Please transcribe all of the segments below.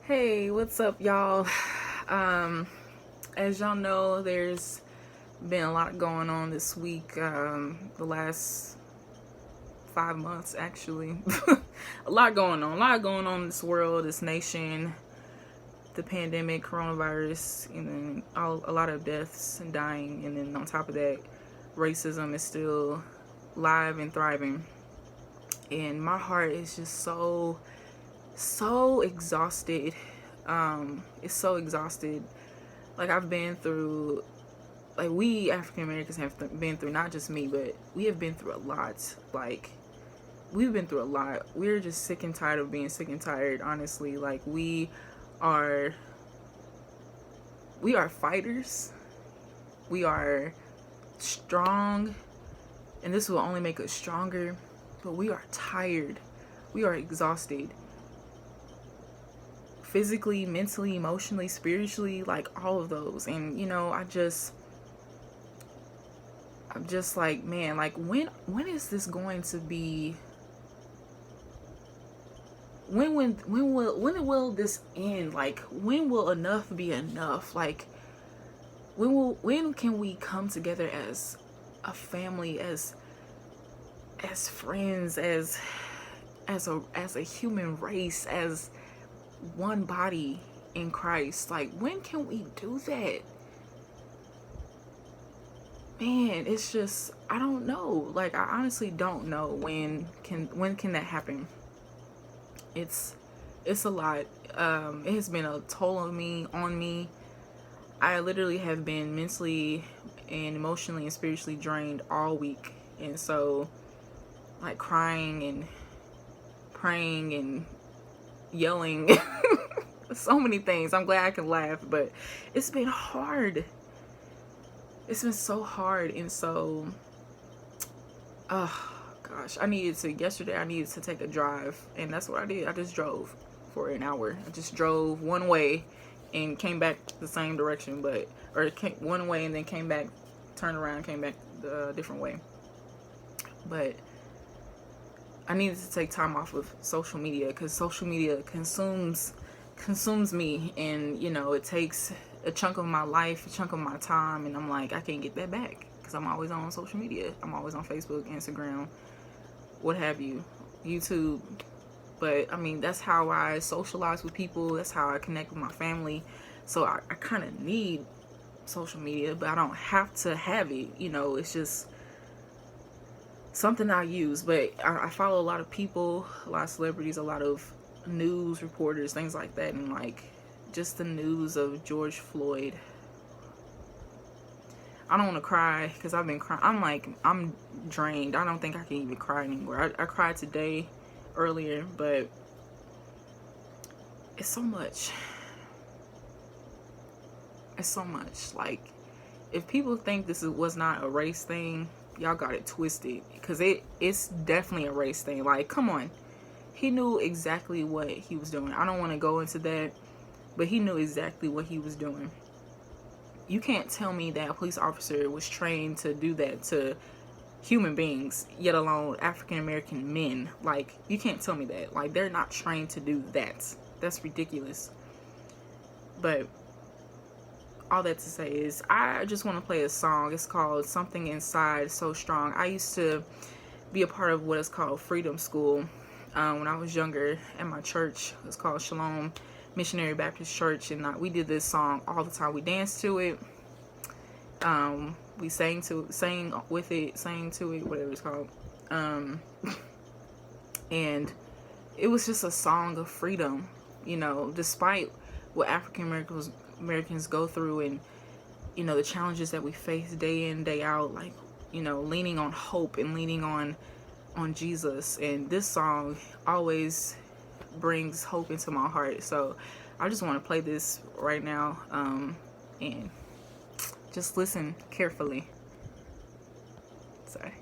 Hey, what's up, y'all? Um, as y'all know, there's been a lot going on this week. The last 5 months, actually, a lot going on. A lot going on in this world, this nation, the pandemic, coronavirus, and then a lot of deaths and dying. And then on top of that, racism is still live and thriving. And my heart is just so exhausted. It's so exhausted. Like I've been through, like we African Americans have been through, not just me, but we have been through a lot. Like we've been through a lot. We're just sick and tired of being sick and tired, honestly. Like are we are fighters. We are strong, and this will only make us stronger, but we are tired. We are exhausted. Physically, mentally, emotionally, spiritually, like all of those. And I'm just like, man, like when is this going to be, when will this end? Like when will enough be enough? Like when can we come together as a family, as friends, as a human race, as one body in Christ? Like when can we do that? Man, it's just, I don't know. Like I honestly don't know when can that happen. It's a lot. It has been a toll on me. I literally have been mentally and emotionally and spiritually drained all week. And so like crying and praying and yelling so many things. I'm glad I can laugh, but it's been hard. It's been so hard. And so oh gosh, yesterday I needed to take a drive, and that's what I did. I just drove for an hour. I just drove one way and came back the same direction, one way and then came back, turned around, came back the different way. But I needed to take time off of social media because social media consumes me, and it takes a chunk of my life, a chunk of my time, and I'm like, I can't get that back because I'm always on social media. I'm always on Facebook, Instagram, what have you, YouTube. But I mean, that's how I socialize with people. That's how I connect with my family. So I kind of need social media, but I don't have to have it. It's just something I use. But I follow a lot of people, a lot of celebrities, a lot of news reporters, things like that. And like just the news of George Floyd. I don't want to cry because I've been crying. I'm drained. I don't think I can even cry anymore. I cried today earlier, but it's so much. It's so much. Like, if people think this was not a race thing, y'all got it twisted, because it's definitely a race thing. Like, come on. He knew exactly what he was doing. I don't want to go into that, but he knew exactly what he was doing. You can't tell me that a police officer was trained to do that to human beings, yet alone African American men. Like, you can't tell me that. Like, they're not trained to do that. That's ridiculous. But all that to say is, I just want to play a song. It's called Something Inside So Strong. I used to be a part of what is called Freedom School when I was younger at my church. It's called Shalom Missionary Baptist Church, and we did this song all the time. We danced to it. We sang to it, whatever it's called. And it was just a song of freedom, despite what African Americans go through, and the challenges that we face day in, day out, like leaning on hope and leaning on Jesus. And this song always brings hope into my heart. So I just want to play this right now, and just listen carefully. Sorry.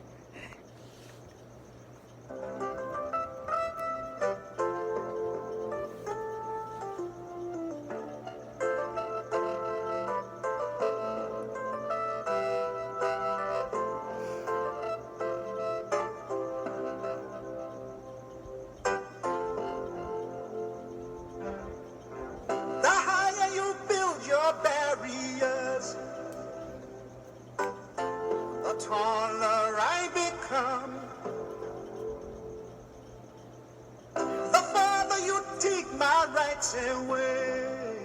nights away,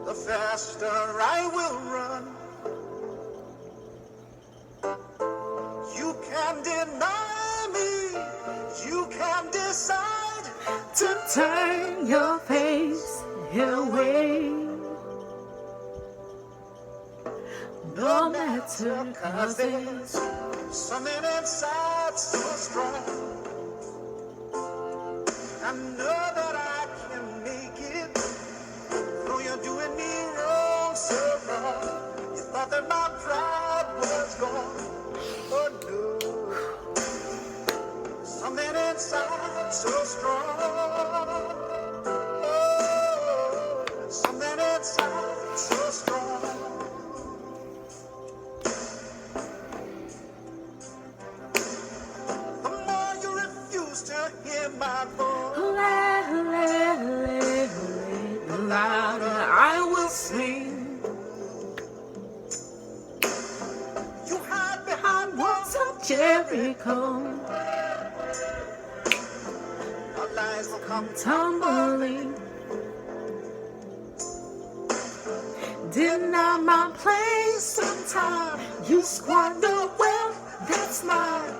the faster I will run. You can deny me, you can decide to turn your face away. No matter, 'cause there's something inside so strong. I know that I can make it. Though you're doing me wrong, so wrong. You thought that my pride was gone. Oh no. Something inside so strong. Oh, something inside so strong. The more you refuse to hear my voice, the louder I will sing. You hide behind walls of Jericho. Our lies will come tumbling. Deny my place sometime. You squander wealth that's mine.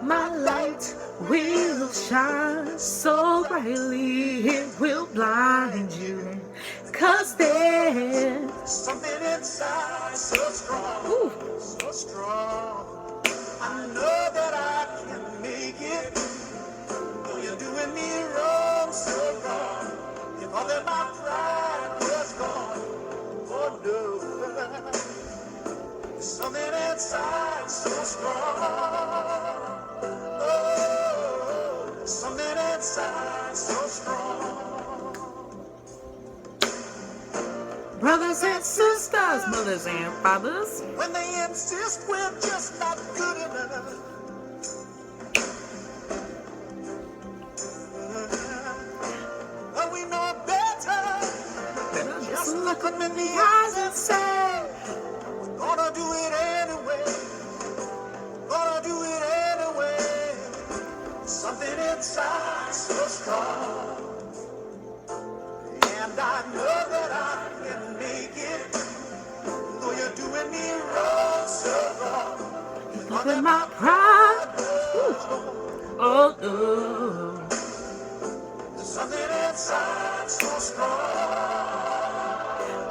My light will shine so brightly it will blind you. 'Cause there's something inside so strong. Ooh. So strong. I know that I can make it. Though you're doing me wrong, so wrong. You thought that my pride was gone. Oh no. Something inside so strong. Oh, something inside so strong. Brothers and sisters, mothers and fathers, when they insist we're just not good enough. But we know better. Just look them in the eyes and say, we're gonna do it anyway. Gonna do it anyway. Something inside so strong. And I know that I can make it. Though you're doing me wrong, so wrong. You thought that my pride was gone. Oh no. There's something inside so strong.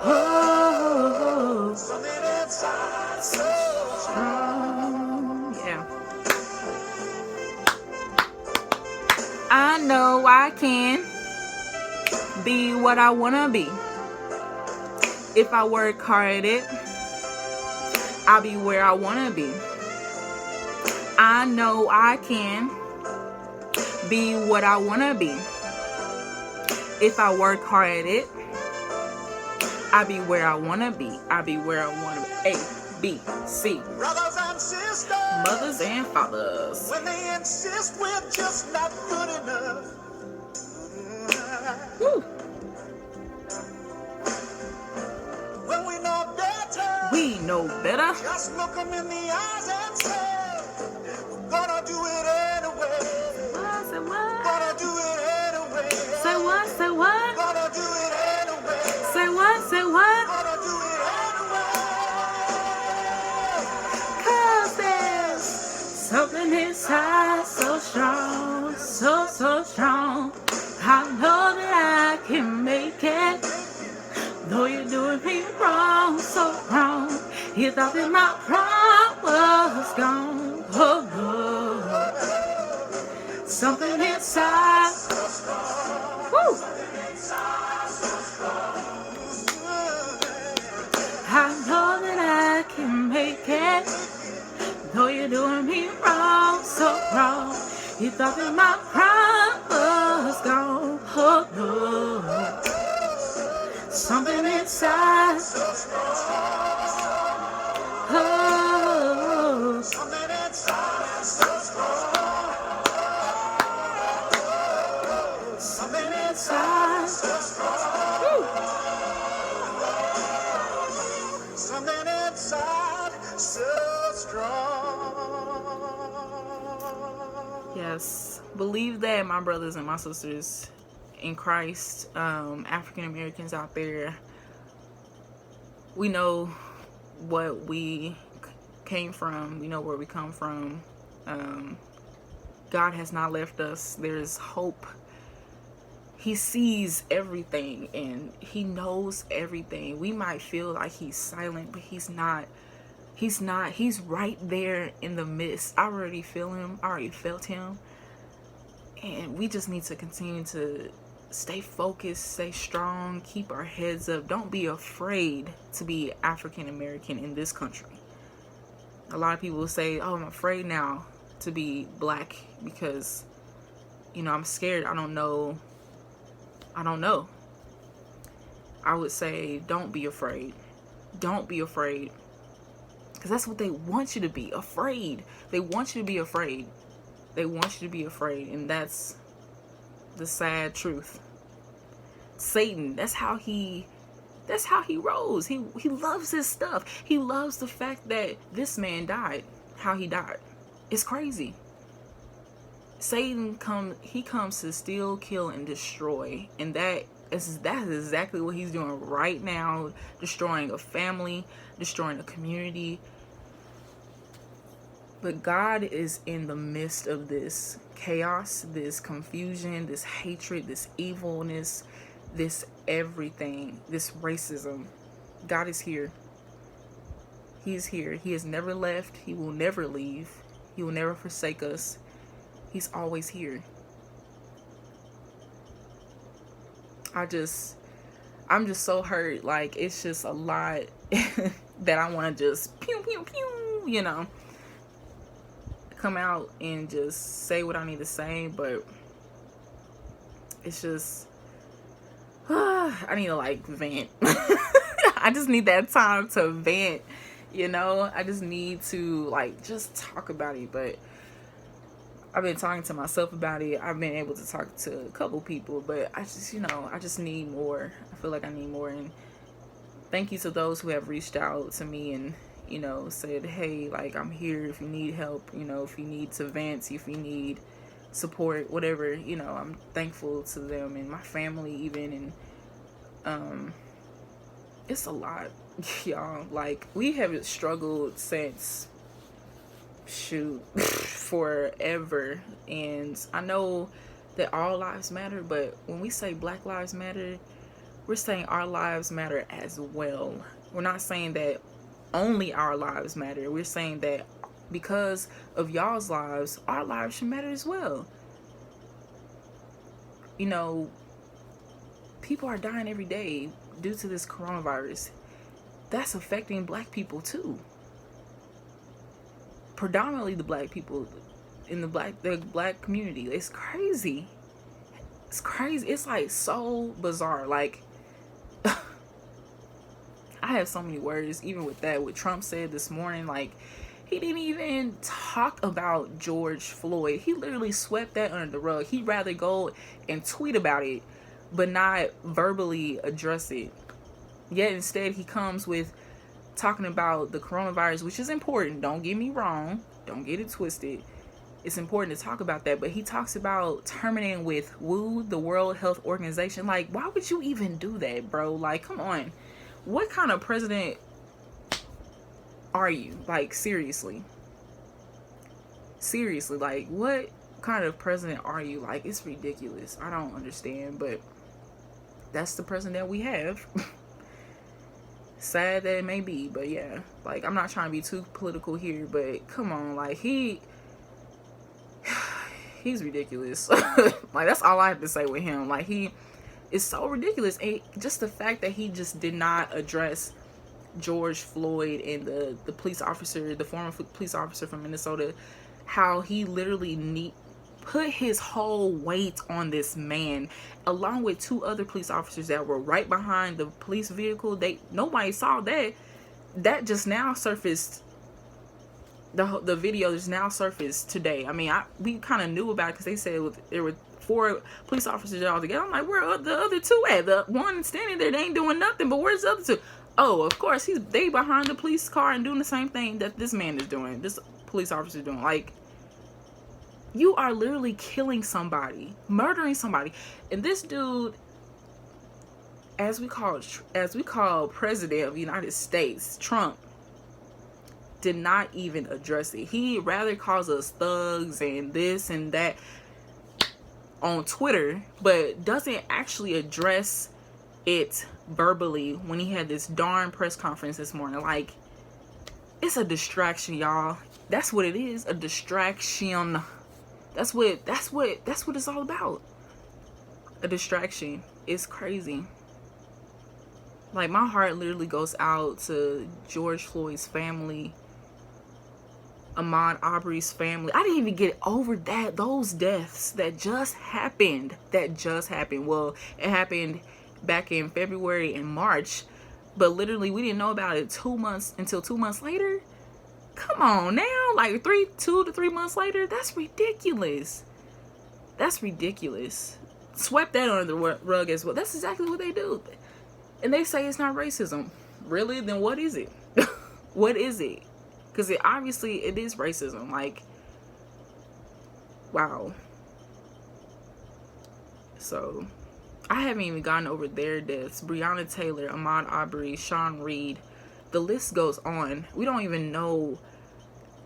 Oh, something inside so strong. Yeah. I know I can be what I wanna be. If I work hard at it, I'll be where I wanna be. I know I can be what I wanna be. If I work hard at it, I'll be where I wanna be. I'll be where I wanna be. A, B, C. Brothers and sisters, Mothers and fathers. when they insist we're just not good enough. Woo. When we know better, We know better. just look them in the eyes and say, we're gonna do it anyway. Say what? Gonna do it anyway. Say what? Say what? Gonna do it anyway. Say what? Say what? Gonna do it anyway. 'Cause there's something inside so strong, so strong. I know that I can make it. Though you're doing me wrong, so wrong. You thought that my pride was gone. Oh no. Something inside. Woo. I know that I can make it. Though you're doing me wrong, so wrong. You thought that my pride was gone. Oh no. Something inside. Oh. Something inside so strong. Something inside so strong. Woo. Something inside so strong. Yes. Believe that, my brothers and my sisters. in Christ, African Americans out there, we know what we came from, we know where we come from. God has not left us. There's hope. He sees everything and he knows everything. We might feel like he's silent, but he's not. He's not. He's right there in the midst. I already feel him. I already felt him. And we just need to continue to stay focused, stay strong, keep our heads up. Don't be afraid to be African American in this country. A lot of people say, oh, I'm afraid now to be black because, I'm scared. I don't know. I would say, don't be afraid. Don't be afraid. Because that's what they want you to be, afraid. They want you to be afraid. They want you to be afraid. And that's the sad truth. Satan, that's how he rolls. He loves his stuff. He loves the fact that this man died, how he died. It's crazy. Satan comes to steal, kill, and destroy. And that is exactly what he's doing right now. Destroying a family, destroying a community. But God is in the midst of this chaos, this confusion, this hatred, this evilness, this everything, this racism. God is here. He's here. He has never left. He will never leave. He will never forsake us. He's always here. I'm just so hurt. Like, it's just a lot that I want to just pew, pew, pew, come out and just say what I need to say. But it's just, I need to vent. I just need that time to vent, I just need to just talk about it. But I've been talking to myself about it. I've been able to talk to a couple people, but I just need more. I feel like I need more. And thank you to those who have reached out to me and, said, hey, I'm here if you need help, if you need to vent, if you need support, whatever, I'm thankful to them and my family even. And it's a lot, y'all. We have struggled since forever. And I know that all lives matter, but when we say Black Lives Matter, we're saying our lives matter as well. We're not saying that only our lives matter. We're saying that because of y'all's lives, our lives should matter as well. People are dying every day due to this coronavirus. That's affecting Black people too. Predominantly the Black people in the black community. It's crazy. It's crazy. It's so bizarre. I have so many words, even with that, what Trump said this morning. He didn't even talk about George Floyd. He literally swept that under the rug. He'd rather go and tweet about it, but not verbally address it. Yet instead he comes with talking about the coronavirus, which is important. Don't get me wrong. Don't get it twisted. It's important to talk about that. But he talks about terminating with WHO, the World Health Organization. Why would you even do that, bro? Come on. What kind of president are you? Seriously. Seriously, what kind of president are you? It's ridiculous. I don't understand, but that's the president that we have. Sad that it may be, but yeah. I'm not trying to be too political here, but come on, he's ridiculous. That's all I have to say with him. He is so ridiculous. And just the fact that he just did not address George Floyd and the police officer, the former police officer from Minnesota, how he literally put his whole weight on this man, along with two other police officers that were right behind the police vehicle. Nobody saw that. That just now surfaced. The video just now surfaced today. I mean, we kind of knew about it because they said there were 4 police officers all together. I'm like, where are the other 2 at? The one standing there, they ain't doing nothing, but where's the other 2? Oh, of course, they behind the police car and doing the same thing that this man is doing. This police officer is doing. You are literally killing somebody, murdering somebody. And this dude, as we call president of the United States, Trump, did not even address it. He rather calls us thugs and this and that on Twitter, but doesn't actually address it verbally when he had this darn press conference this morning. Like, it's a distraction, y'all. That's what it is, a distraction. That's what it's all about. A distraction. It's crazy. Like, my heart literally goes out to George Floyd's family, Ahmaud Arbery's family. I didn't even get over those deaths that just happened. Well, it happened back in February and March, but literally we didn't know about it until 2 months later. Come on now, like 2 to 3 months later. That's ridiculous. Swept that under the rug as well. That's exactly what they do. And they say it's not racism. Really? Then what is it? What is it? Because obviously it is racism. Like, wow. So, I haven't even gotten over their deaths. Breonna Taylor, Ahmaud Arbery, Sean Reed. The list goes on. We don't even know.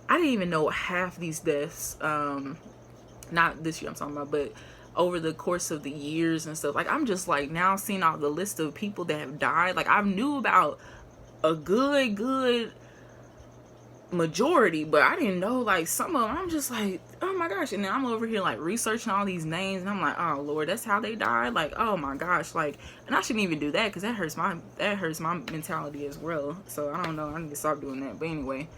I didn't even know half these deaths. Not this year I'm talking about, but over the course of the years and stuff. Like, I'm just like now seeing all the list of people that have died. Like, I knew about a good majority, but I didn't know like some of them. I'm just like, oh my gosh. And then I'm over here like researching all these names, and I'm like, oh Lord, that's how they died. Like, oh my gosh. Like, and I shouldn't even do that because that hurts my mentality as well. So I don't know, I need to stop doing that. But anyway,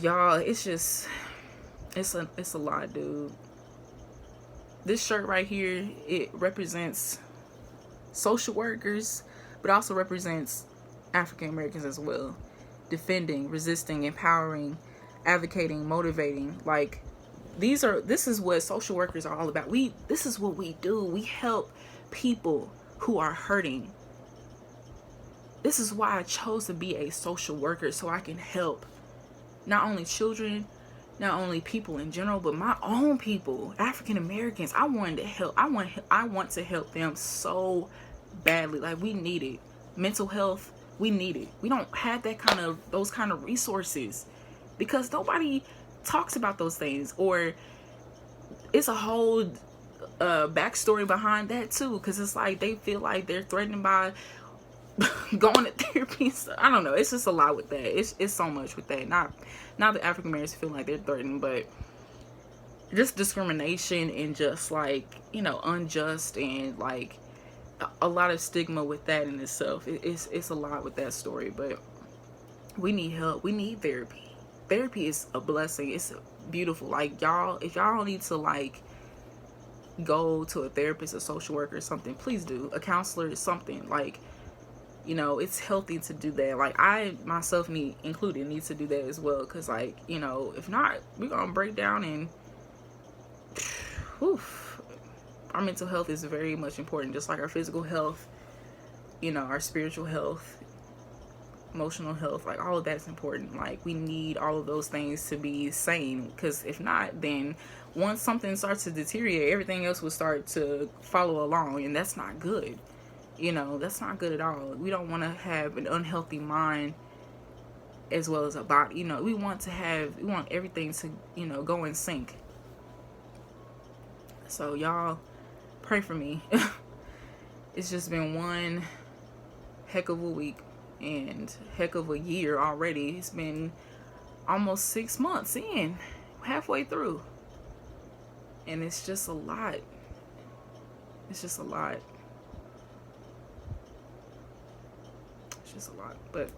y'all, it's just it's a lot, dude. This shirt right here, it represents social workers, but also represents African Americans as well. Defending, resisting, empowering, advocating, motivating. Like, this is what social workers are all about. This is what we do. We help people who are hurting. This is why I chose to be a social worker, so I can help not only children, not only people in general, but my own people, African Americans. I want to help them so badly. Like, we need it. Mental health, we need it. We don't have those kind of resources because nobody talks about those things, or it's a whole backstory behind that too, because it's like they feel like they're threatened by going to therapy and stuff. I don't know, it's just a lot with that. It's so much with that. Not that African Americans feel like they're threatened, but just discrimination and just like, unjust, and like a lot of stigma with that in itself. It's a lot with that story. But we need help. We need therapy. Therapy is a blessing. It's beautiful. Like, y'all, if y'all need to like go to a therapist, a social worker or something, please do. A counselor is something. Like, it's healthy to do that. Like, I myself need to do that as well, because like, if not, we're gonna break down. And our mental health is very much important, just like our physical health, our spiritual health, emotional health. Like, all of that's important. Like, we need all of those things to be sane, because if not, then once something starts to deteriorate, everything else will start to follow along, and that's not good. That's not good at all. We don't want to have an unhealthy mind as well as a body. We want everything to, go in sync. So y'all pray for me. It's just been one heck of a week and heck of a year already. It's been almost 6 months in, halfway through. And it's just a lot. It's just a lot. But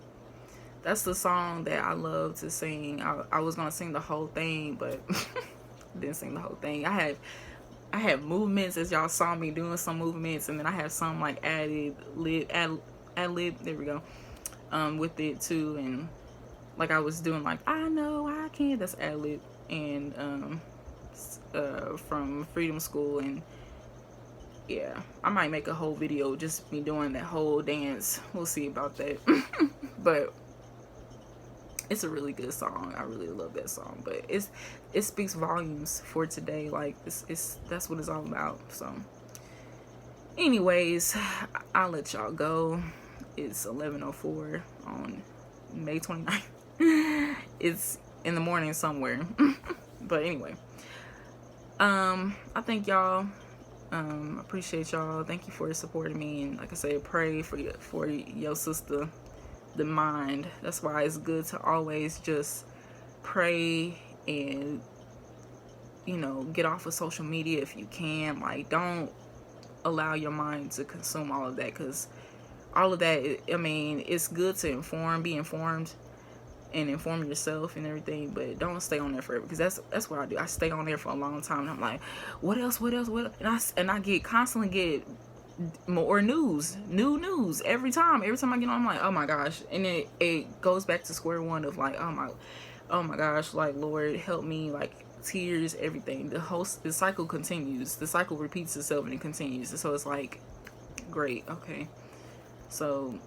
that's the song that I love to sing. I was gonna sing the whole thing, but didn't sing the whole thing. I have movements, as y'all saw me doing some movements, and then I have some like ad lib, there we go, with it too. And like I was doing like, I know I can, that's ad lib, and from Freedom School. And yeah, I might make a whole video just me doing that whole dance. We'll see about that. But It's a really good song. I really love that song. But it speaks volumes for today. Like it's that's what it's all about. So anyways, I'll let y'all go. It's 11:04 on May 29th. It's in the morning somewhere. But anyway, I thank y'all. Appreciate y'all. Thank you for supporting me, and like I said, pray for your sister, the mind. That's why it's good to always just pray and, you know, get off of social media if you can. Like, don't allow your mind to consume all of that, because all of that, I mean, it's good to be informed and inform yourself and everything, but don't stay on there forever, because that's what I do. I stay on there for a long time, and I'm like, what else, and I constantly get more new news every time I get on. I'm like, oh my gosh, and it goes back to square one of like, oh my gosh, like, Lord help me, like, tears, everything. The cycle continues, the cycle repeats itself, and it continues. So it's like, great, okay. So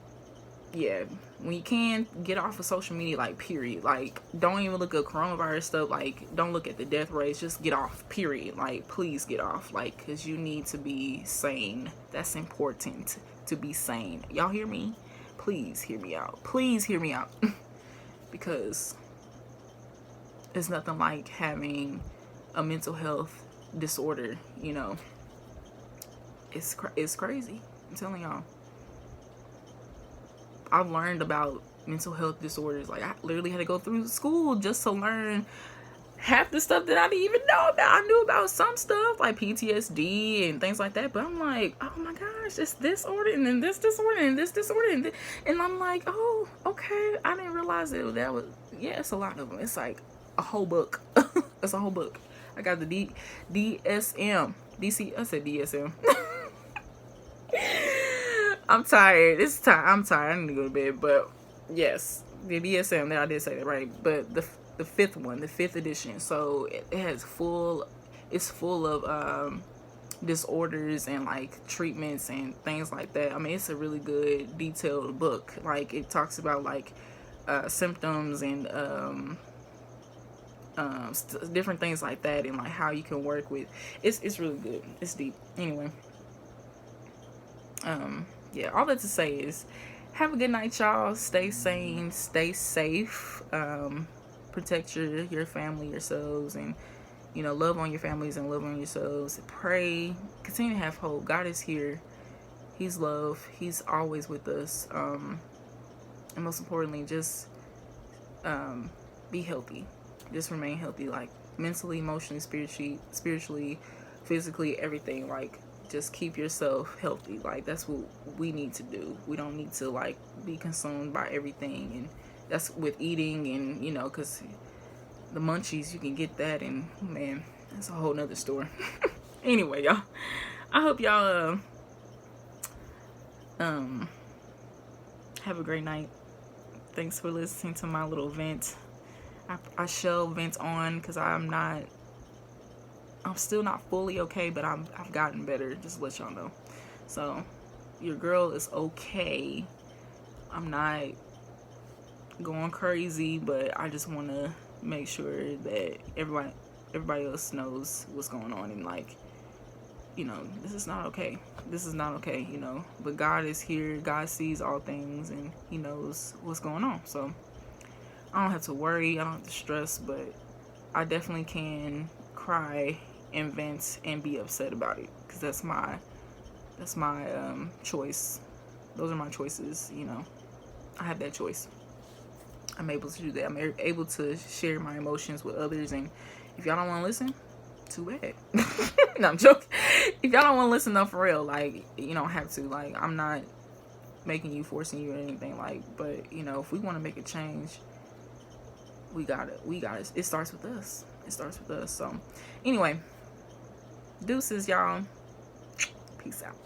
yeah, when you can, get off of social media, like, period. Like, don't even look at coronavirus stuff. Like, don't look at the death rates. Just get off, period. Like, please get off. Like, because you need to be sane. That's important, to be sane. Y'all hear me? Please hear me out. Please hear me out. Because it's nothing like having a mental health disorder, you know. It's crazy. I'm telling y'all. I've learned about mental health disorders. Like, I literally had to go through school just to learn half the stuff that I didn't even know about. I knew about some stuff like PTSD and things like that, but I'm like, oh my gosh, it's this disorder, and then this disorder, and this disorder, and I'm like, oh, okay, I didn't realize that was, yeah, it's a lot of them. It's like a whole book. It's a whole book. I got the DSM. I said DSM. I'm tired. It's time. I'm tired. I need to go to bed. But yes, the DSM. I did say that right. But the fifth one, the fifth edition. So it has it's full of disorders and like treatments and things like that. I mean, it's a really good detailed book. Like, it talks about like symptoms and different things like that, and like how you can work with. It's really good. It's deep. Anyway. Yeah, all that to say is, have a good night, y'all. Stay sane, stay safe, protect your family, yourselves, and, you know, love on your families and love on yourselves. Pray, continue to have hope. God is here. He's love. He's always with us. And most importantly, just be healthy. Just remain healthy, like, mentally, emotionally, spiritually, physically, everything. Like, just keep yourself healthy. Like, that's what we need to do. We don't need to, like, be consumed by everything, and that's with eating, and, you know, because the munchies, you can get that, and man, that's a whole nother story. Anyway, y'all, I hope y'all have a great night. Thanks for listening to my little vent. I shall vent on, because I'm still not fully okay, but I've gotten better, just to let y'all know. So, your girl is okay. I'm not going crazy, but I just want to make sure that everybody else knows what's going on, and, like, you know, this is not okay. This is not okay, you know. But God is here. God sees all things, and He knows what's going on. So, I don't have to worry. I don't have to stress, but I definitely can cry and vent and be upset about it, because that's my choice. Those are my choices, you know. I have that choice. I'm able to do that. I'm able to share my emotions with others, and if y'all don't want to listen, too bad. No, I'm joking. If y'all don't want to listen, though, for real, like, you don't have to. Like, I'm not making you, forcing you, or anything, like, but, you know, if we want to make a change, we got it. It starts with us. So anyway, deuces, y'all. Peace out.